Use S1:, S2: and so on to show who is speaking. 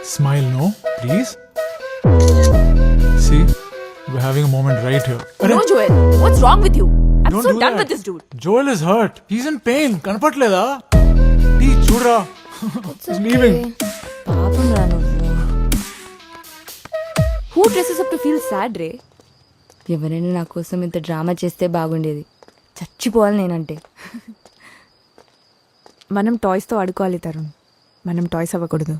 S1: Smile, no, please. See, we're having a moment right here.
S2: No, Joel. What's wrong with you? I'm
S1: Don't
S2: so
S1: do
S2: done
S1: that.
S2: with this dude.
S1: Joel is hurt. He's in pain. కనపట్లేదా? చూడరా. He's leaving.
S2: పాపం రా నువ్వు. Who dresses up to feel sad, రే? ఎవరైనా నా కోసం ఇంత drama చేస్తే బాగుండేది. చచ్చిపోవాలి నేనంటే.
S3: మనం టాయ్స్తో ఆడుకోవాలి తరుణ్, మనం టాయ్స్ అవ్వకూడదు.